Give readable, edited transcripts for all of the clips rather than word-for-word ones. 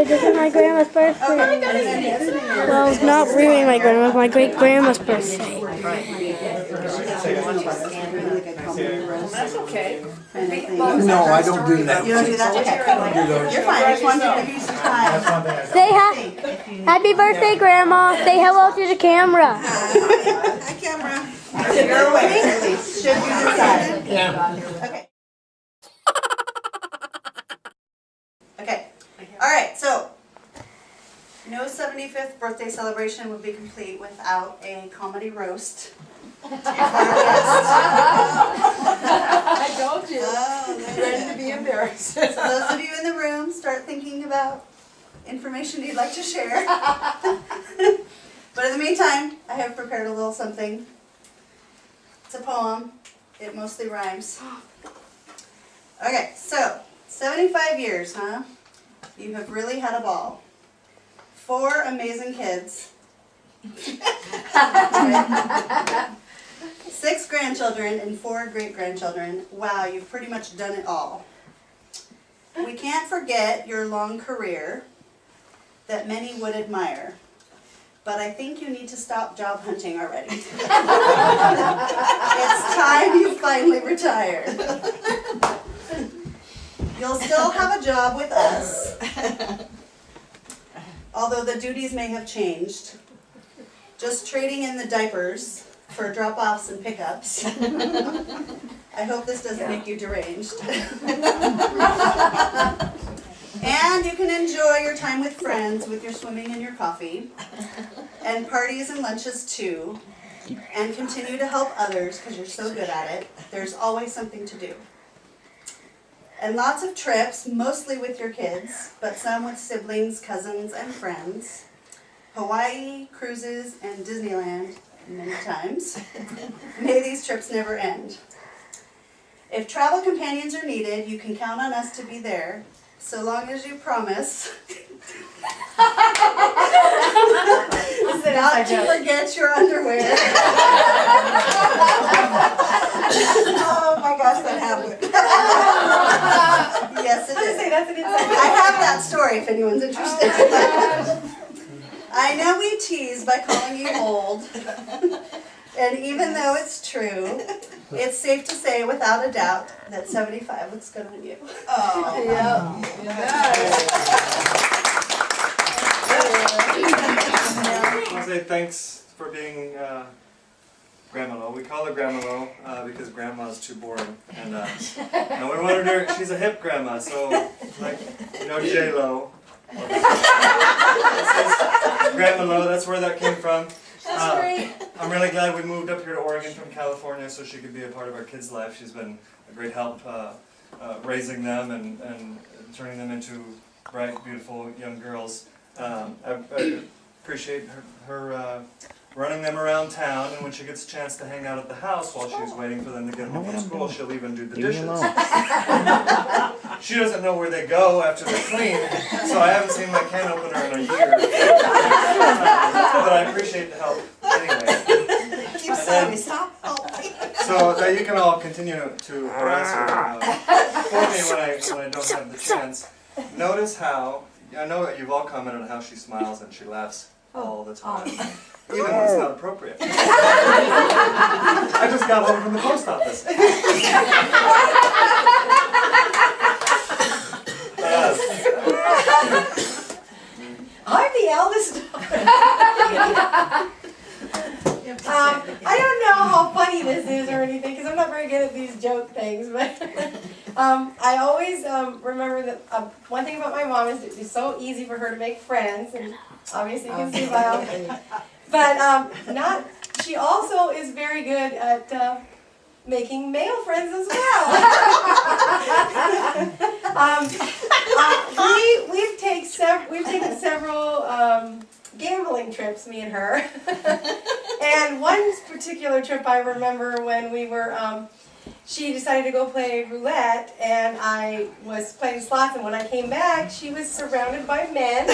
birthday. This is my grandma's birthday. Well, it's not really my grandma's, my great-grandma's birthday. That's okay. No, I don't do that. You don't do that? Okay. You're fine. I just wanted to give you some time. Say happy birthday, Grandma. Say hello to the camera. Hi, camera. You're waiting? Should you decide? Yeah. Okay. Okay. All right. So, no 75th birthday celebration would be complete without a comedy roast. I told you. Oh, Ready to be embarrassed. So those of you in the room, start thinking about information you'd like to share. But in the meantime, I have prepared a little something. It's a poem. It mostly rhymes. Okay, so 75 years, huh? You have really had a ball. 4 amazing kids. 6 grandchildren and 4 great-grandchildren. Wow, you've pretty much done it all. We can't forget your long career that many would admire. But I think you need to stop job hunting already. It's time you finally retire. You'll still have a job with us, although the duties may have changed. Just trading in the diapers for drop-offs and pickups. I hope this doesn't make you deranged. And you can enjoy your time with friends with your swimming and your coffee, and parties and lunches too, and continue to help others because you're so good at it. There's always something to do. And lots of trips, mostly with your kids, but some with siblings, cousins, and friends. Hawaii, cruises, and Disneyland many times. May these trips never end. If travel companions are needed, you can count on us to be there, so long as you promise not to forget your underwear. Oh my gosh, that happened. Yes, it did. I have that story if anyone's interested. I know we tease by calling you old, and even though it's true, it's safe to say without a doubt that 75 looks good on you. Oh, yeah. I want to say thanks for being Gramalo. We call her Gramalo because Grandma's too boring, and we wanted her. She's a hip grandma, so like J-Lo. Gramalo, that's where that came from. That's great. I'm really glad we moved up here to Oregon from California so she could be a part of our kids' life. She's been a great help raising them and turning them into bright, beautiful young girls. I appreciate her running them around town, and when she gets a chance to hang out at the house while she's waiting for them to get home from school, she'll even do the dishes. She doesn't know where they go after they're clean, so I haven't seen my can opener in a year. But I appreciate the help anyway. Keep saying, stop helping. So that you can all continue to harass her for me when I don't have the chance. Notice how, I know that you've all commented on how she smiles and she laughs all the time. Even when it's not appropriate. I just got home from the post office. I'm the eldest daughter. I don't know how funny this is or anything because I'm not very good at these joke things, but I always remember that one thing about my mom is it's so easy for her to make friends, and obviously you can see why. But she also is very good at making male friends as well. We've taken several gambling trips, me and her. And one particular trip I remember when we were, she decided to go play roulette, and I was playing slots, and when I came back, she was surrounded by men.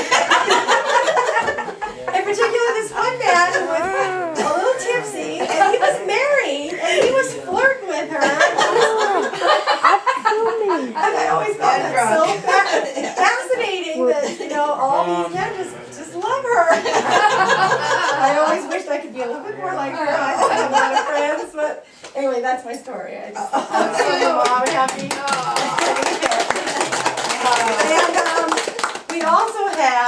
In particular, this one man who was a little tipsy, and he was married, and he was flirting with her. And I always found that so fascinating that, Mom, happy. And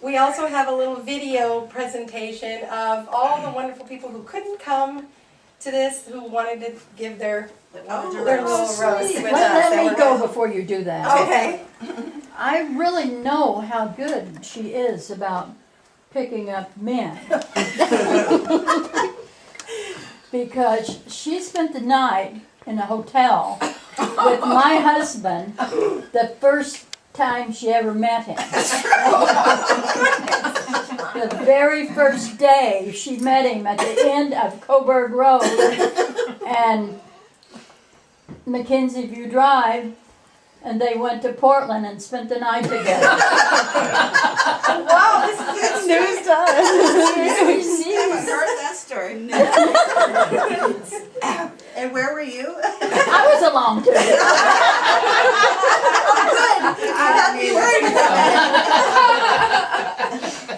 we also have a little video presentation of all the wonderful people who couldn't come to this, who wanted to give their little roast with us. Let me go before you do that. Okay. I really know how good she is about picking up men. Because she spent the night in a hotel with my husband the first time she ever met him. The very first day she met him at the end of Coburg Road and Mackenzie View Drive, and they went to Portland and spent the night together. Wow, this is news to us. I haven't heard that story. And where were you? I was along too.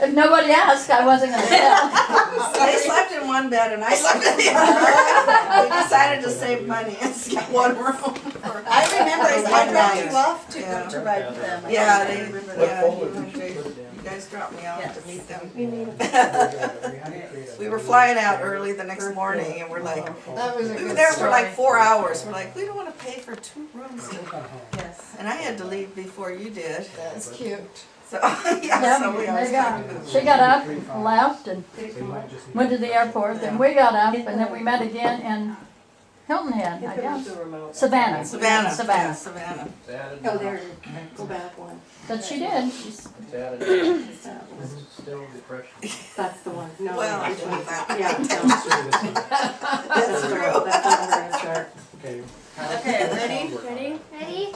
If nobody asked, I wasn't going to tell. They slept in one bed and I slept in the other. We decided to save money and get one room. I remember I dropped you off to go to ride with them. Yeah, you guys dropped me off to meet them. We were flying out early the next morning and we're like, we were there for like 4 hours. We're like, we don't want to pay for 2 rooms. Yes. And I had to leave before you did. That's cute. So, yeah, so we always She got up, left, and went to the airport. Then we got up, and then we met again in Hilton Head, I guess. Savannah. Savannah. Oh, there. Go back one. But she did. Still depression. That's the one. No. Well, I didn't that. Yeah. That's true. That's when we're gonna start. Okay. Okay, ready? Ready? Ready?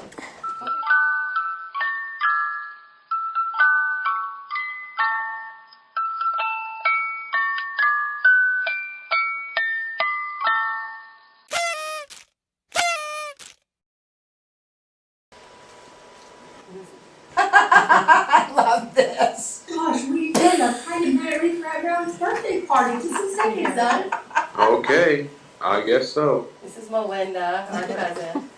I love this. Gosh, we did a tiny bit early for everyone's birthday party. Just a second, son. Okay, I guess so. This is Melinda, our cousin.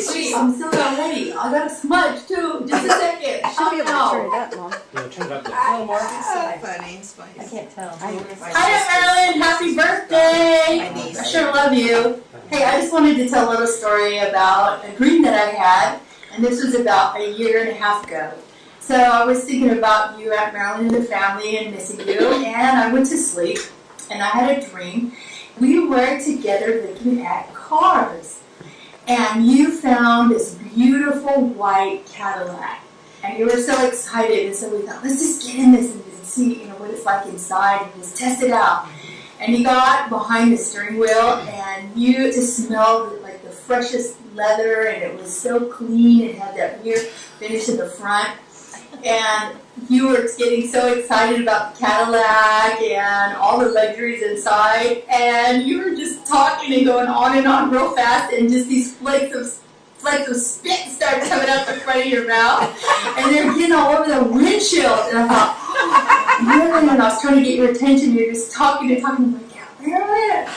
Sweet, I'm still not ready. I got a smudge too. Just a second. Should be able to turn Oh, it up, Mom. Yeah, turn it up. A little more. So funny. I can't tell. Hi, Marilyn. Happy birthday. I sure love you. Hey, I just wanted to tell a little story about a dream that I had. And this was about a year and a half ago. So I was thinking about you, Aunt Marilyn, and the family and missing you. And I went to sleep. And I had a dream. We were together looking at cars. And you found this beautiful white Cadillac. And you were so excited. And so we thought, let's just get in this and see what it's like inside and just test it out. And you got behind the steering wheel and you just smelled like the freshest leather, and it was so clean. It had that weird finish in the front. And you were getting so excited about the Cadillac and all the luxuries inside, and you were just talking and going on and on real fast, and just these flakes of spit started coming out the front of your mouth, and they're getting all over the windshield. And I thought, Marilyn, and I was trying to get your attention. You're just talking and talking. I'm like, yeah, Marilyn.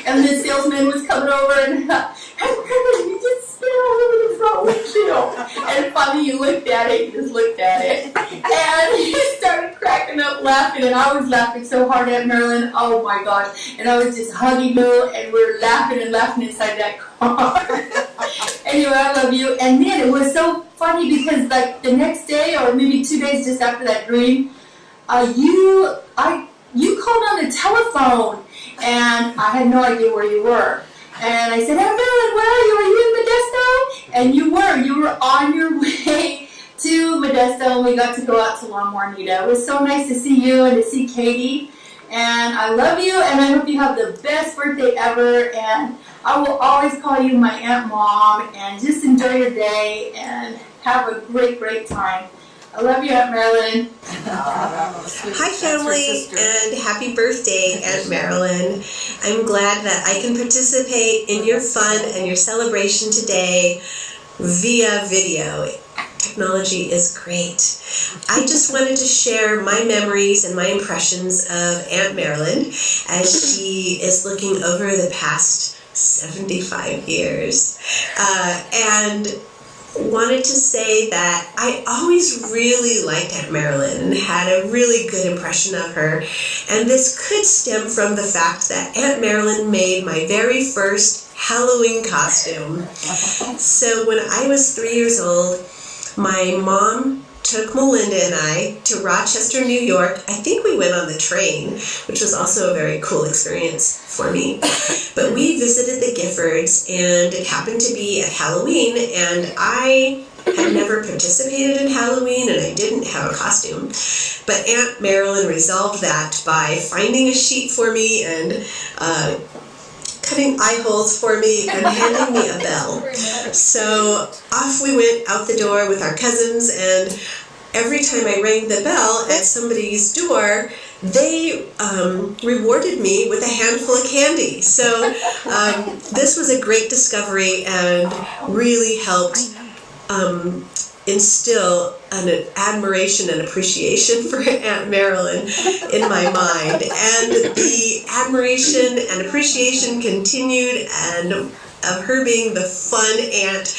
And the salesman was coming over and, hey, Marilyn, you just spit all over the front windshield. And finally you looked at it, you just looked at it. And you started cracking up laughing, and I was laughing so hard at Marilyn. Oh my gosh. And I was just hugging you, and we were laughing and laughing inside that car. Anyway, I love you. And man, it was so funny because like the next day, or maybe 2 days just after that dream, you called on the telephone, and I had no idea where you were. And I said, hey, Marilyn, where are you? Are you in Modesto? And you were on your way to Modesto, and we got to go out to La Juanita. It was so nice to see you and to see Katie. And I love you, and I hope you have the best birthday ever. And I will always call you my Aunt Mom, and just enjoy your day and have a great, great time. I love you, Aunt Marilyn. Hi, family, and happy birthday, Aunt Marilyn. I'm glad that I can participate in your fun and your celebration today via video. technology is great. I just wanted to share my memories and my impressions of Aunt Marilyn as she is looking over the past 75 years. And wanted to say that I always really liked Aunt Marilyn and had a really good impression of her. And this could stem from the fact that Aunt Marilyn made my very first Halloween costume. So when I was 3 years old, my mom took Melinda and I to Rochester, New York. I think we went on the train, which was also a very cool experience for me. But we visited the Giffords, and it happened to be at Halloween, and I had never participated in Halloween, and I didn't have a costume. But Aunt Marilyn resolved that by finding a sheet for me and cutting eye holes for me and handing me a bell. So off we went out the door with our cousins, and every time I rang the bell at somebody's door, they rewarded me with a handful of candy. So this was a great discovery and really helped instill an admiration and appreciation for Aunt Marilyn in my mind. And the admiration and appreciation continued, and of her being the fun aunt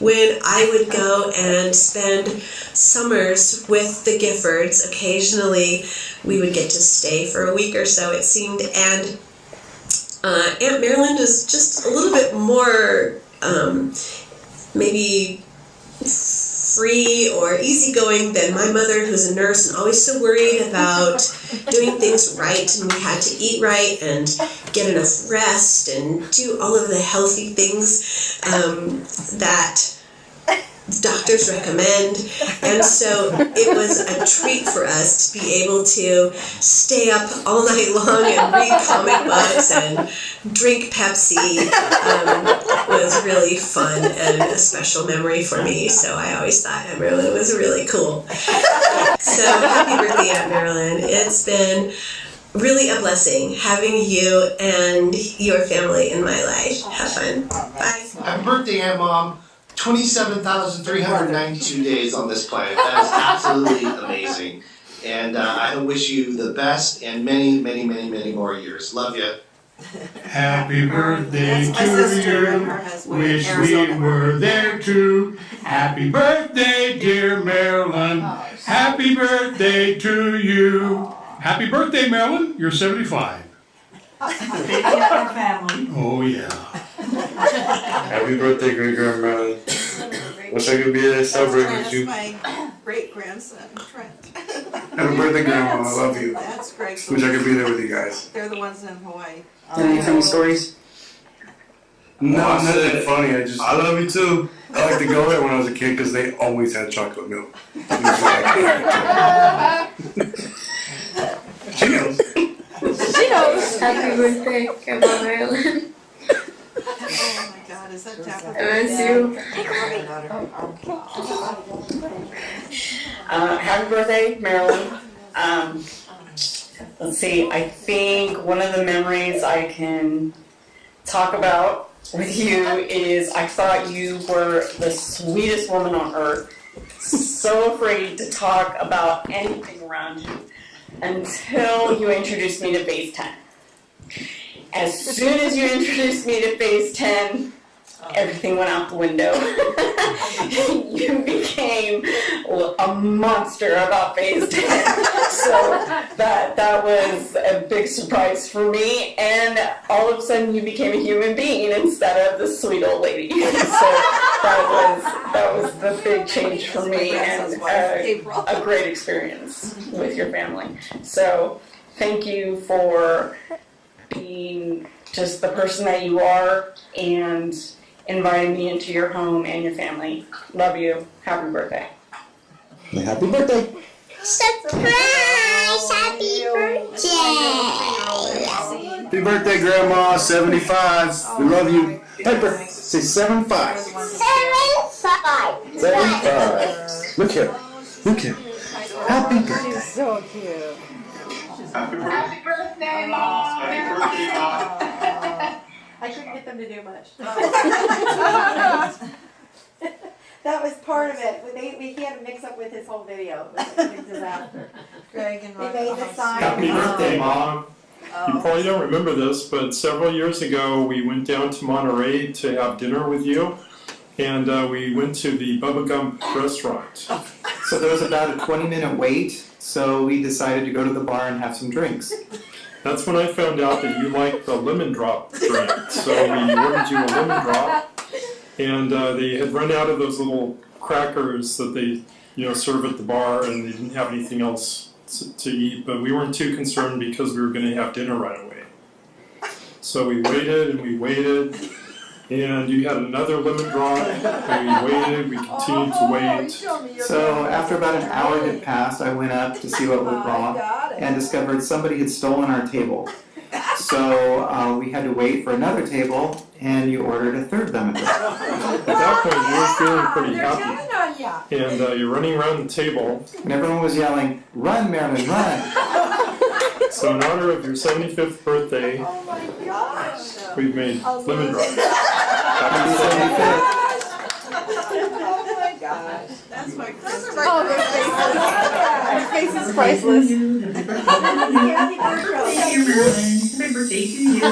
when I would go and spend summers with the Giffords. Occasionally we would get to stay for a week or so, it seemed, and Aunt Marilyn is just a little bit more maybe free or easygoing than my mother, who's a nurse and always so worried about doing things right, and we had to eat right and get enough rest and do all of the healthy things that doctors recommend. And so it was a treat for us to be able to stay up all night long and read comic books and drink Pepsi. It was really fun and a special memory for me, so I always thought Aunt Marilyn was really cool. So happy birthday, Aunt Marilyn. It's been really a blessing having you and your family in my life. Have fun. Bye. Happy birthday, Aunt Mom. 27,392 days on this planet. That is absolutely amazing. And I wish you the best and many, many, many, many more years. Love you. Happy birthday to you. Wish we were there too. Happy birthday, dear Marilyn. Happy birthday to you. Happy birthday, Marilyn. You're 75. Family. Oh, yeah. Happy birthday, great grandma. Wish I could be there celebrating with you. my great-grandson, Trent. Happy birthday, Grandma. I love you. That's great. Wish I could be there with you guys. They're the ones in Hawaii. Any funny stories? No, nothing funny. I love you too. I like to go there when I was a kid because they always had chocolate milk. She knows. She knows. Happy birthday, Grandma Marilyn. Oh my God, is that Dapper? I miss you. Happy birthday, Marilyn. Let's see, I think one of the memories I can talk about with you is I thought you were the sweetest woman on earth. So afraid to talk about anything around you until you introduced me to Phase 10. As soon as you introduced me to Phase 10, everything went out the window. You became a monster about Phase 10. So that was a big surprise for me. And all of a sudden you became a human being instead of the sweet old lady. So that was the big change for me, and a great experience with your family. So thank you for being just the person that you are and inviting me into your home and your family. Love you. Happy birthday. Happy birthday. Surprise! Happy birthday! Happy birthday, Grandma. 75. We love you. Piper, say 75. 75. 75. Look here. Look here. Happy birthday. So cute. Happy birthday, Mom. Happy birthday, Mom. I couldn't get them to do much. That was part of it. We had to mix up with his whole video. It was a big disaster. Greg and They made the sign. Happy birthday, Mom. You probably don't remember this, but several years ago we went down to Monterey to have dinner with you, and we went to the Bubba Gump restaurant. So there was about a 20-minute wait, so we decided to go to the bar and have some drinks. That's when I found out that you liked the lemon drop drink. So we ordered you a lemon drop, and they had run out of those little crackers that they, serve at the bar, and they didn't have anything else to eat. But we weren't too concerned because we were going to have dinner right away. So we waited and we waited, and you had another lemon drop, and we waited. We continued to wait. So after about an hour had passed, I went up to see what went wrong and discovered somebody had stolen our table. So we had to wait for another table, and you ordered a third lemon drop. At that point, you were feeling pretty happy, and you're running around the table. And everyone was yelling, "Run, Marilyn, run!" So in honor of your 75th birthday, we've made lemon drops. Happy 75th. Oh my gosh. That's my Christmas. Her face is priceless. Happy birthday to you.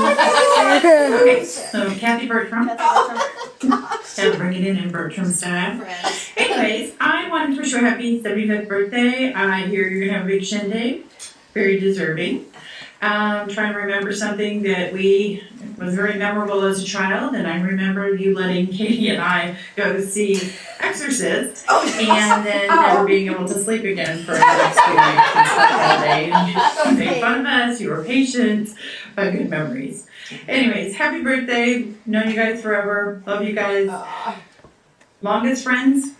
Okay, so Kathy Bertram. And bring it in Bertram style. Anyways, I wanted to wish you a happy 75th birthday. I hear you're going to have a big shindig. Very deserving. Trying to remember something that was very memorable as a child, and I remember you letting Katie and I go see Exorcist, and then never being able to sleep again for the next 2 weeks and slept all day. And you made fun of us. You were patient. Good memories. Anyways, happy birthday. Known you guys forever. Love you guys. Longest friends.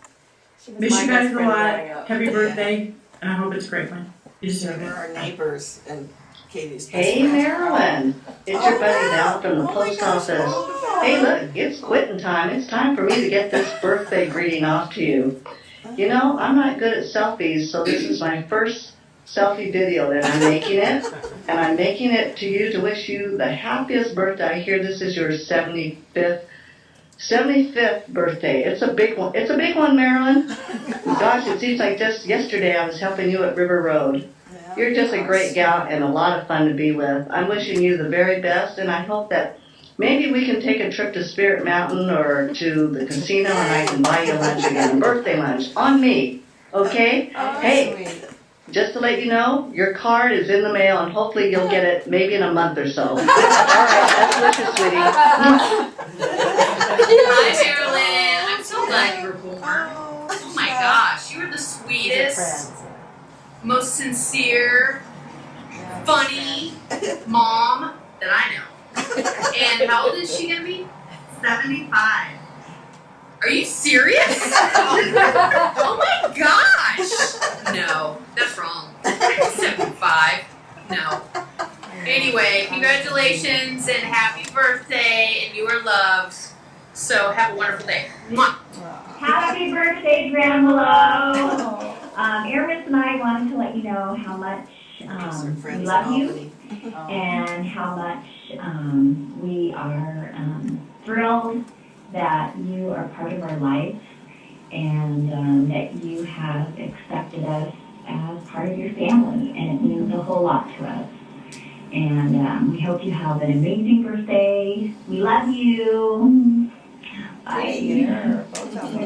Miss you guys a lot. Happy birthday, and I hope it's a great one. You deserve it. We're our neighbors and Katie's Hey Marilyn, it's your buddy Val from the post office. Hey look, it's quitting time. It's time for me to get this birthday greeting off to you. You know, I'm not good at selfies, so this is my first selfie video that I'm making it. And I'm making it to you to wish you the happiest birthday. I hear this is your 75th birthday. It's a big one. It's a big one, Marilyn. Gosh, it seems like just yesterday I was helping you at River Road. You're just a great gal and a lot of fun to be with. I'm wishing you the very best, and I hope that maybe we can take a trip to Spirit Mountain or to the casino, and I can buy you lunch again. Birthday lunch on me, okay? Hey, just to let you know, your card is in the mail, and hopefully you'll get it maybe in a month or so. All right, best wishes, sweetie. Hi, Marilyn. I'm so glad you were born. Oh my gosh, you were the sweetest, most sincere, funny mom that I know. And how old is she gonna be? 75. Are you serious? Oh my gosh! No, that's wrong. 75. No. Anyway, congratulations and happy birthday, and you are loved. So have a wonderful day. Mwah. Happy birthday, Gramalo! Aramis and I wanted to let you know how much we love you and how much we are thrilled that you are part of our life and that you have accepted us as part of your family, and it means a whole lot to us. And we hope you have an amazing birthday. We love you. Bye. Yeah, both have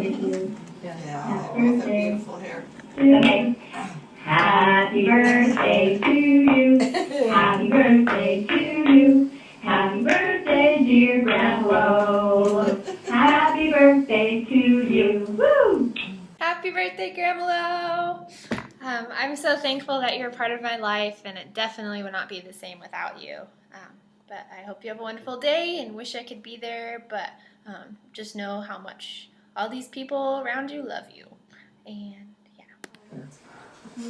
beautiful hair. Okay. Happy birthday to you. Happy birthday to you. Happy birthday, dear Gramalo. Happy birthday to you. Woo! Happy birthday, Gramalo. I'm so thankful that you're a part of my life, and it definitely would not be the same without you. But I hope you have a wonderful day, and wish I could be there, but just know how much all these people around you love you. And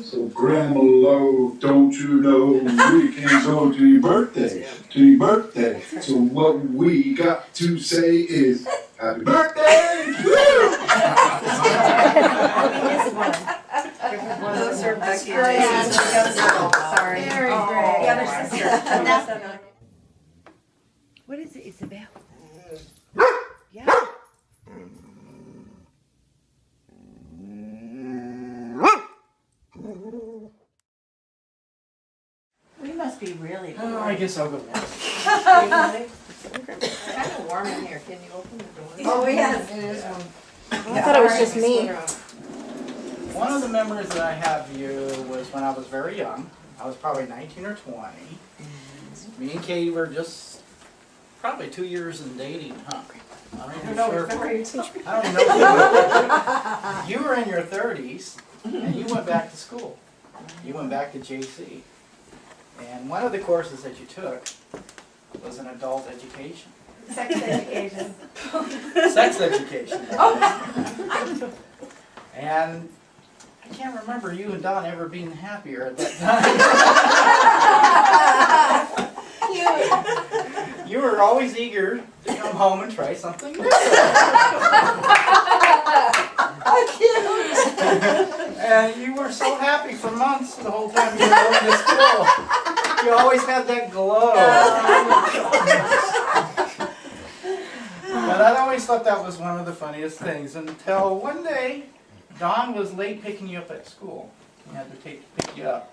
So Gramalo, don't you know we can go to your birthday, So what we got to say is happy birthday! Those are Becky and sorry. Very great. The other sister. What is it, Isabel? guess I'll go next. It's kind of warm in here. Can you open the door? Oh, yes. It is warm. I thought it was just me. One of the memories that I have of you was when I was very young. I was probably 19 or 20. Me and Katie were just probably 2 years in dating, huh? I don't know. You were in your 30s, and you went back to school. You went back to JC. And one of the courses that you took was an adult education. Sex education. Sex education. And I can't remember you and Don ever being happier at that time. You were always eager to come home and try something new. And you were so happy for months the whole time you were going to school. You always had that glow. But I always thought that was one of the funniest things until one day Don was late picking you up at school. He had to pick you up.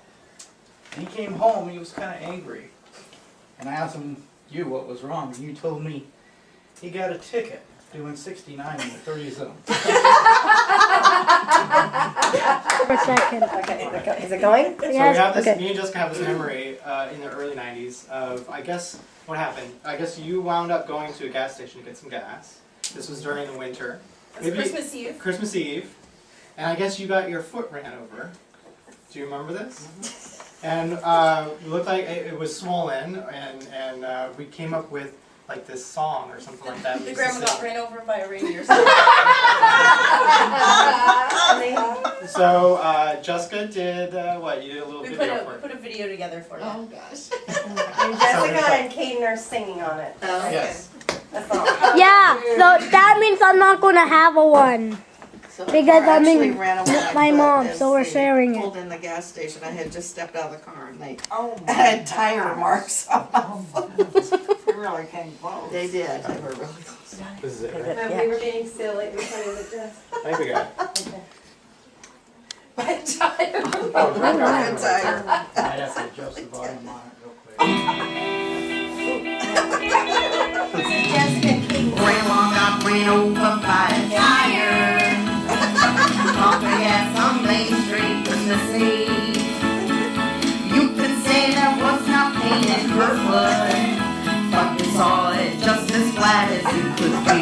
And he came home, he was kind of angry. And I asked him, what was wrong? And you told me he got a ticket doing 69 in the 30 zone. For a second. Okay, is it going? So we have this, me and Jessica have this memory in the early 90s of, I guess, what happened. I guess you wound up going to a gas station to get some gas. This was during the winter. It was Christmas Eve. Christmas Eve. And I guess you got your foot ran over. Do you remember this? And it looked like it was swollen, and we came up with like this song or something like that. The grandma got ran over by a reindeer. So Jessica did what? You did a little video for it. We put a video together for you. Oh gosh. And Jessica and Caden are singing on it. Oh, yes. That's all. Yeah, so that means I'm not going to have a one. So Because I I'm actually in ran away my foot mom, as so we're they sharing it. pulled in the gas station. I had just stepped out of the car and they had tire marks on my foot. They really came close. They did. They were really close. This is it, right? And we were being silly. We put it just. I think we got it. Okay. My tire. Oh, My right. tire. I'd have to adjust the volume on it real quick. Grandma got ran over by a tire. Bumped her ass on Main Street Christmas Eve. You could say there was not pain in her foot, but we saw it just as flat as you could be.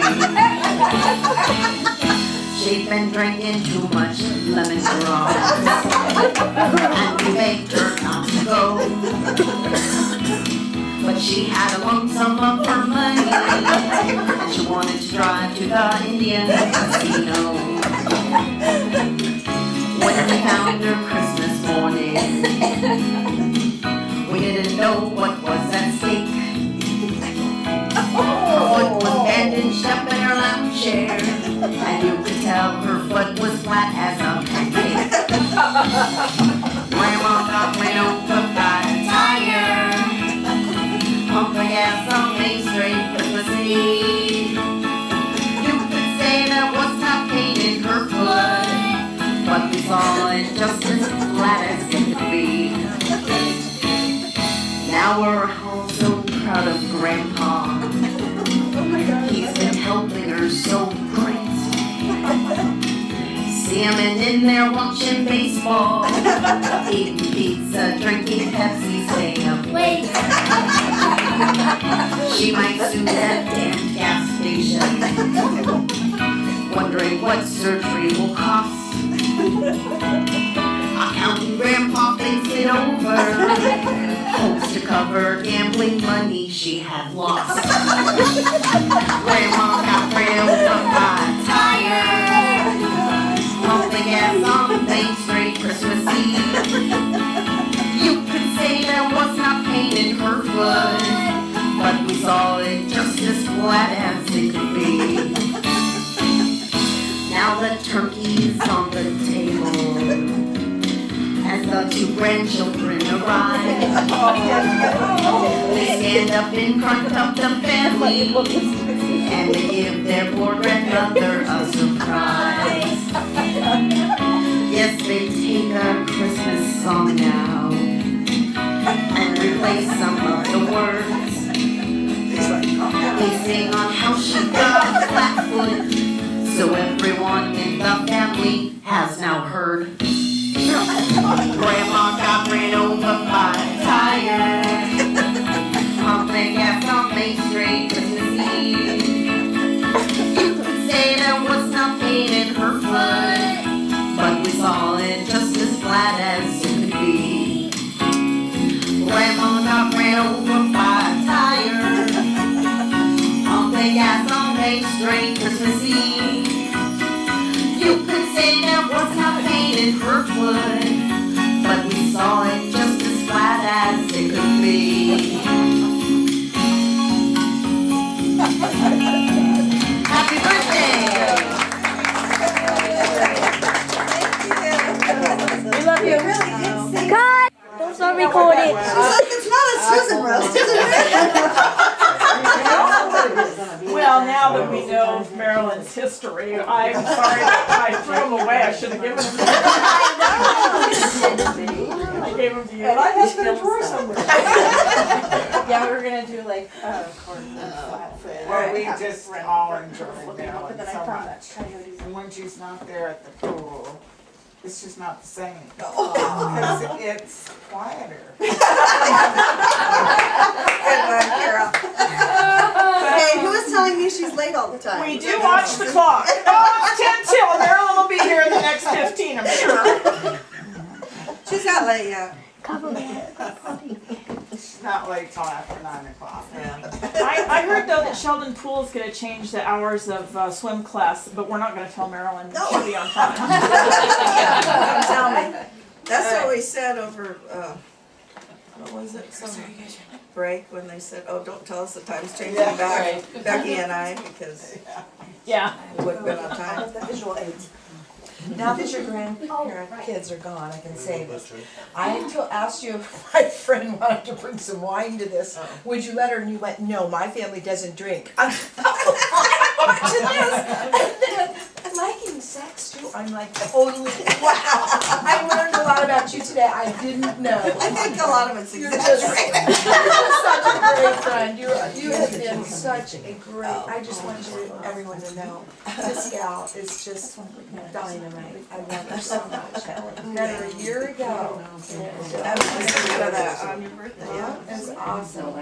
She'd been drinking too much lemongrass, and we begged her not to go. But she had a lump sum of her money, and she wanted to drive to the Indian casino. When we found her Christmas morning, we didn't know what was at stake. Her foot was bandaged up in her lounge chair, and you could tell her foot was flat as a pancake. Grandma got ran over by a tire. Pump the gas on Main Street Christmas Eve. You could say there was not pain in her foot, but we saw it just as flat as it could be. Now we're all so proud of Grandpa. He's been helping her so great. See him in there watching baseball, eating pizza, drinking Pepsi, staying up late. She might soon that damn gas station, wondering what surgery will cost. Accountant Grandpa thinks it over, hopes to cover gambling money she had lost. Grandma got ran over by a tire, pumping gas on Main Street Christmas Eve. You could say there was not pain in her foot, but we saw it just as flat as it could be. Now the turkey's on the table as the two grandchildren arrive. They stand up in front of the family and they give their poor grandmother a surprise. Yes, they take a Christmas song now and replace some of the words. They sing on how she got flat foot, so everyone in the family has now heard. Grandma got ran over by a tire, pumping gas on Main Street Christmas Eve. You could say there was no pain in her foot, but we saw it just as flat as it could be. Grandma got ran over by a tire, pumping gas on Main Street Christmas Eve. You could say there was no pain in her foot, but we saw it just as flat as it could be. Happy birthday! We love you. Really did sing. Cut! Don't start recording. It's not a Susan roast, is it? Well, now that we know Marilyn's history, I'm sorry that I threw them away. I should have given them to you. I gave them to you. And I have them in a drawer somewhere. Yeah, we were gonna do like flatfish. Well, we just all enjoy Marilyn But I so found much. that coyote. And when she's not there at the pool, it's just not the same. Because it's quieter. Good one, Carol. Hey, who is telling me she's late all the time? We do watch the clock. Oh, it's 10 till. Marilyn will be here in the next 15, I'm sure. She's not late yet. She's not late till after 9 o'clock. I heard though that Sheldon Pool's going to change the hours of swim class, but we're not going to tell Marilyn. She'll be on time. Don't tell me. That's what we said over, what was it, some break when they said, oh, don't tell us the time's changing Yeah, back, right. Becky and I, because Yeah. we wouldn't have been on time. The visual aids. Now that your grandkids are gone, I can say this. I asked you if my friend wanted to bring some wine to this. Would you let her? And you went, no, my family doesn't drink. I'm liking sex too. I'm like, totally, wow. I learned a lot about you today. I didn't know. I think a lot of it's You're just exaggerated. such a great friend. You have been such a great, I just want everyone to know, this gal is just dynamite. I love her so much. Met her a year ago. On your birthday, yeah. It was awesome.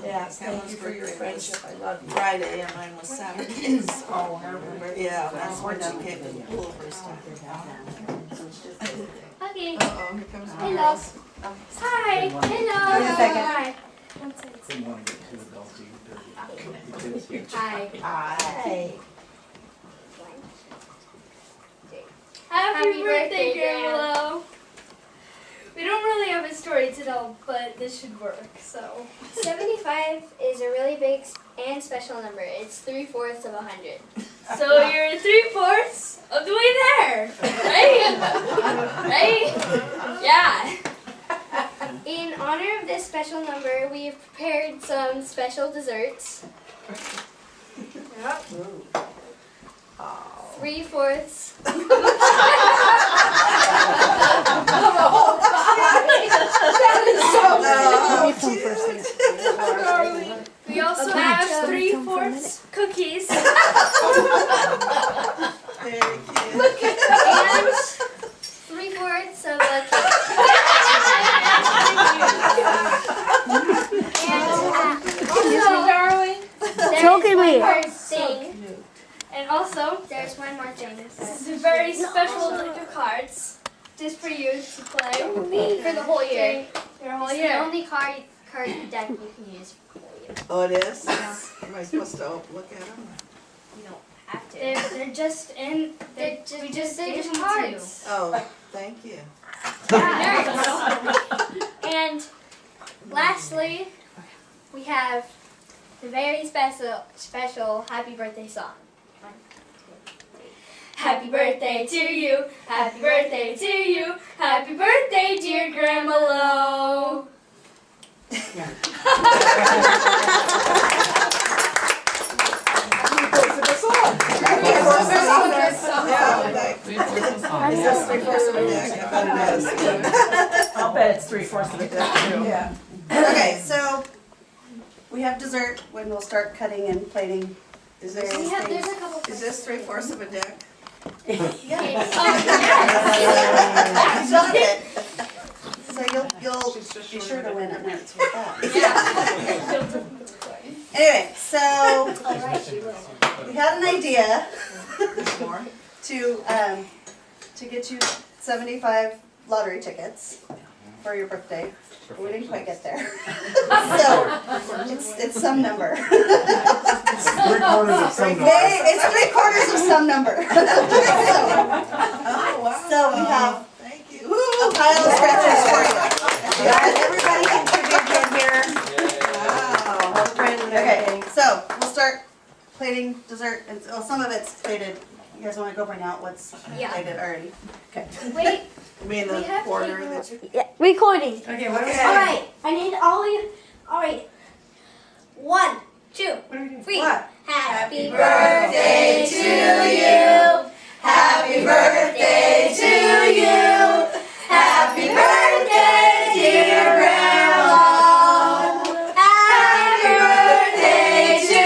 Yes, thank you for your friendship. I love you. Friday and mine was Saturday. Oh, her birthday. Yeah, that's when she came to the pool first time. Okay. Uh-oh, here comes Hello. Mara. Hi. Hello. Wait a second. Hi. Didn't want to get too adulty. Hi. Hi. Happy birthday, Gramalo. We don't really have a story to tell, but this should work, so. 75 is a really big and special number. It's 3/4 of 100. So you're 3/4 of the way there, right? Right? Yeah. In honor of this special number, we've prepared some special desserts. Yep. 3/4. We also have 3/4 cookies. And 3/4 of a cake. Excuse me, darling. Choking me. And also, there's one more thing. This is a very special deck of cards, just for you to play For the whole year. Your whole It's year. the only card deck you can use for the whole year. Oh, it is? Am I supposed to look at them? You don't have to. They're just in. They're just gave them cards. Oh, thank you. And lastly, we have the very special happy birthday song. Happy birthday to you. Happy birthday to you. Happy birthday, dear Gramalo. I'll bet it's 3/4 of a deck too. Yeah. Okay, so we have dessert when we'll start cutting and plating. Is various this, things. is this 3/4 of a deck? Stop it. So you'll be sure to win at nights with that. Anyway, so we had an idea to get you 75 lottery tickets for your birthday. But we didn't quite get there. So it's some number. It's 3/4 of some number. It's 3/4 of some number. So we have a pile of scratchers for you. Everybody contributed here. Wow. Okay, so we'll start plating dessert, and some of it's plated. You guys want to go bring out what's plated already? Okay. Wait. You mean the quarter that you... Yeah, recording. Okay, what are we All right, I need all you. All right. 1, 2, 3. What? Happy birthday to you. Happy birthday to you. Happy birthday, dear Grandma. Happy birthday to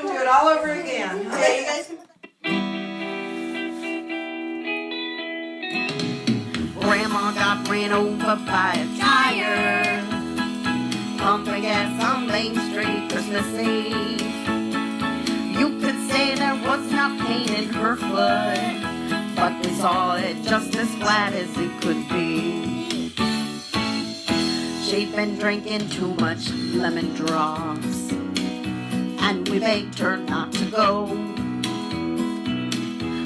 Do it all over again. Yeah, you guys can. Grandma got ran over by a tire. Pumping gas on Main Street Christmas Eve. You could say there was not pain in her foot, but we saw it just as flat as it could be. She'd been drinking too much lemon drops, and we begged her not to go.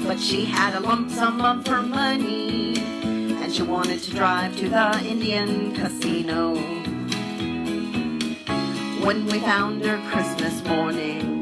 But she had a lump sum of her money, and she wanted to drive to the Indian casino. When we found her Christmas morning,